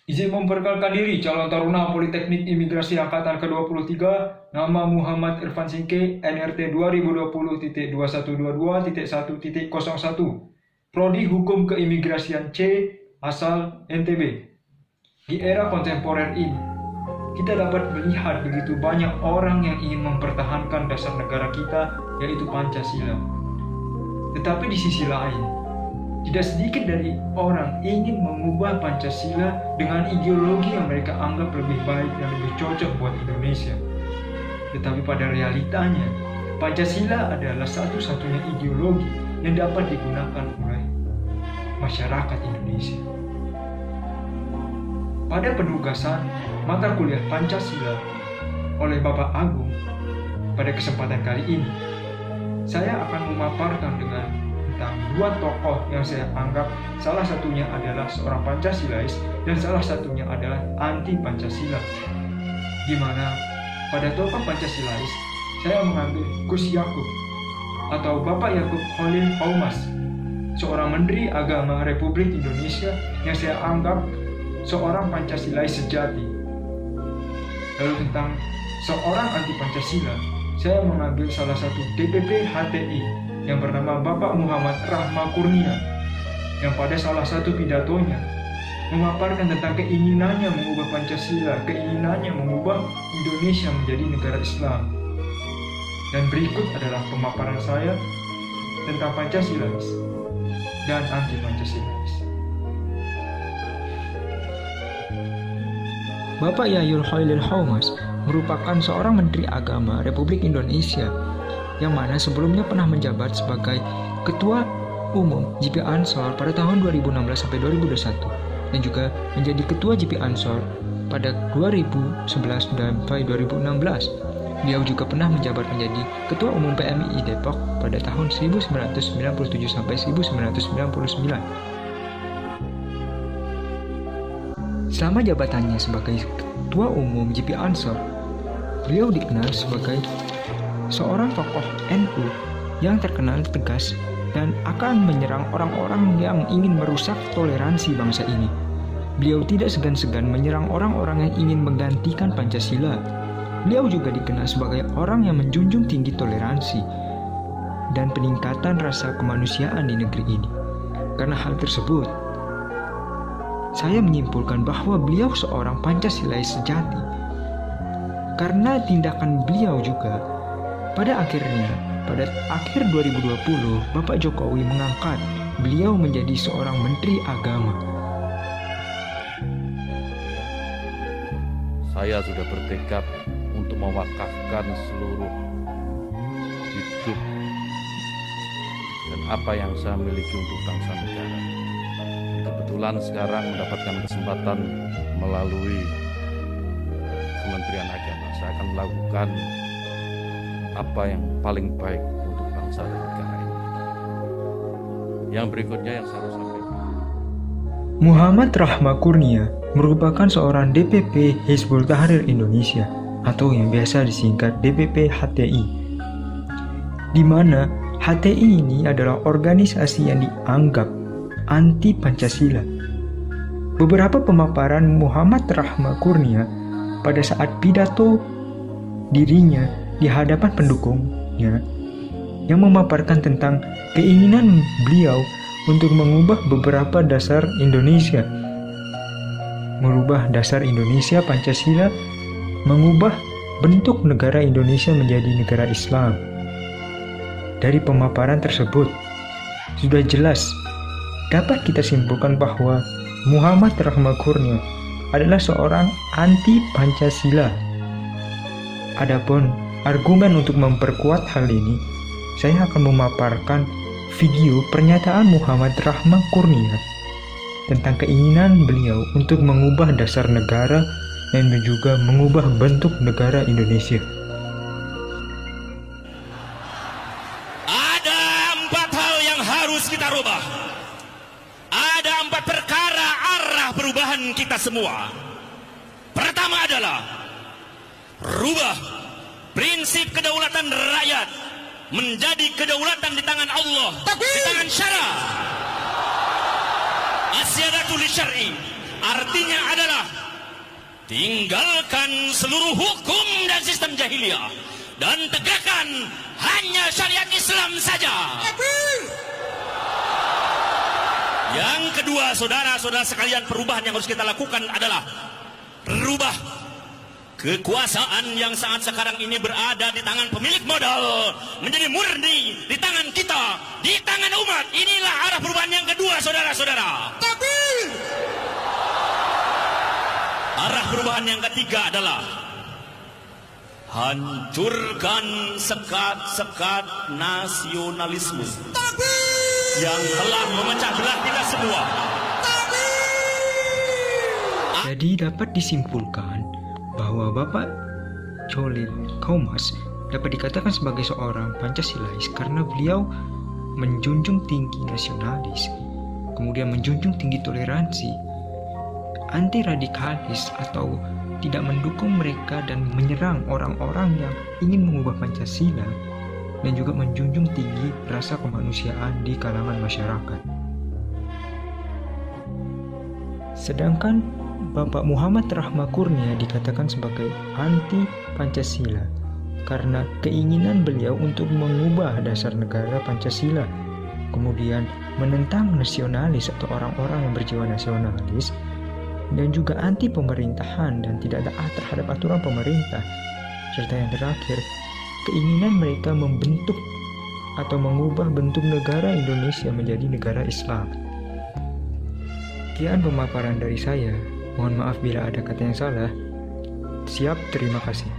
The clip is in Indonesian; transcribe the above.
Izin memperkenalkan diri, calon taruna Politeknik Imigrasi Angkatan ke-23, nama Muhammad Irfan Singke, NRT 2020.2122.1.01, Prodi Hukum Keimigrasian C, asal NTB. Di era kontemporer ini, kita dapat melihat begitu banyak orang yang ingin mempertahankan dasar negara kita, yaitu Pancasila. Tetapi di sisi lain, tidak sedikit dari orang ingin mengubah Pancasila dengan ideologi yang mereka anggap lebih baik dan lebih cocok buat Indonesia. Tetapi pada realitanya, Pancasila adalah satu-satunya ideologi yang dapat digunakan oleh masyarakat Indonesia. Pada penugasan mata kuliah Pancasila oleh Bapak Agung, pada kesempatan kali ini, saya akan memaparkan tentang dua tokoh yang saya anggap salah satunya adalah seorang Pancasilais dan salah satunya adalah anti Pancasila. Di mana pada tokoh Pancasilais saya mengambil Gus Yakub atau Bapak Yakub Khalil Qaumas, seorang Menteri Agama Republik Indonesia yang saya anggap seorang Pancasilais sejati. Lalu tentang seorang anti Pancasila, saya mengambil salah satu DPP HTI yang bernama Bapak Muhammad Rahma Kurnia, yang pada salah satu pidatonya memaparkan tentang keinginannya mengubah Pancasila, keinginannya mengubah Indonesia menjadi negara Islam. Dan berikut adalah pemaparan saya tentang Pancasilais dan anti-Pancasilais. Bapak Yayul Khalil Qaumas merupakan seorang Menteri Agama Republik Indonesia yang mana sebelumnya pernah menjabat sebagai Ketua Umum GP Ansor pada tahun 2016 sampai 2021 dan juga menjadi Ketua GP Ansor pada 2011 sampai 2016. Beliau juga pernah menjabat menjadi Ketua Umum PMII Depok pada tahun 1997 sampai 1999. Selama jabatannya sebagai Ketua Umum GP Ansor, beliau dikenal sebagai seorang tokoh NU yang terkenal tegas dan akan menyerang orang-orang yang ingin merusak toleransi bangsa ini. Beliau tidak segan-segan menyerang orang-orang yang ingin menggantikan Pancasila. Beliau juga dikenal sebagai orang yang menjunjung tinggi toleransi dan peningkatan rasa kemanusiaan di negeri ini. Karena hal tersebut, saya menyimpulkan bahwa beliau seorang Pancasilais sejati. Karena tindakan beliau juga, pada akhir 2020, Bapak Jokowi mengangkat beliau menjadi seorang Menteri Agama. Saya sudah bertekad untuk mewakafkan seluruh hidup dan apa yang saya miliki untuk bangsa negara. Kebetulan sekarang mendapatkan kesempatan melalui Kementerian Agama. Saya akan melakukan apa yang paling baik untuk bangsa dan negara ini. Yang berikutnya yang saya harus sampaikan. Muhammad Rahma Kurnia merupakan seorang DPP Hizbul Tahrir Indonesia atau yang biasa disingkat DPP HTI, di mana HTI ini adalah organisasi yang dianggap anti Pancasila. Beberapa pemaparan Muhammad Rahma Kurnia pada saat pidato dirinya di hadapan pendukungnya yang memaparkan tentang keinginan beliau untuk mengubah beberapa dasar Indonesia, merubah dasar Indonesia Pancasila, mengubah bentuk negara Indonesia menjadi negara Islam. Dari pemaparan tersebut sudah jelas dapat kita simpulkan bahwa Muhammad Rahma Kurnia adalah seorang anti Pancasila. Adapun argumen untuk memperkuat hal ini, saya akan memaparkan video pernyataan Muhammad Rahma Kurnia tentang keinginan beliau untuk mengubah dasar negara dan juga mengubah bentuk negara Indonesia. Ada 4 hal yang harus kita rubah. Ada 4 perkara arah perubahan kita semua. Pertama adalah rubah prinsip kedaulatan rakyat menjadi kedaulatan di tangan Allah, di tangan syara. Asyadatul syar'i artinya adalah tinggalkan seluruh hukum dan sistem jahiliyah dan tegakkan hanya syariat Islam saja. Yang kedua, saudara-saudara sekalian, perubahan yang harus kita lakukan adalah merubah kekuasaan yang saat sekarang ini berada di tangan pemilik modal menjadi murni di tangan kita, di tangan umat. Inilah arah perubahan yang kedua, saudara-saudara. Arah perubahan yang ketiga adalah hancurkan sekat-sekat nasionalisme yang telah memecah belah kita semua. Jadi dapat disimpulkan bahwa Bapak Cholil Kaumas dapat dikatakan sebagai seorang Pancasilais karena beliau menjunjung tinggi nasionalis, kemudian menjunjung tinggi toleransi, anti radikalis atau tidak mendukung mereka dan menyerang orang-orang yang ingin mengubah Pancasila, dan juga menjunjung tinggi rasa kemanusiaan di kalangan masyarakat. Sedangkan Bapak Muhammad Rahma Kurnia dikatakan sebagai anti Pancasila karena keinginan beliau untuk mengubah dasar negara Pancasila, kemudian menentang nasionalis atau orang-orang yang berjiwa nasionalis, dan juga anti pemerintahan dan tidak taat terhadap aturan pemerintah. Serta yang terakhir, keinginan mereka membentuk atau mengubah bentuk negara Indonesia menjadi negara Islam. Sekian pemaparan dari saya. Mohon maaf bila ada kata yang salah. Siap, terima kasih.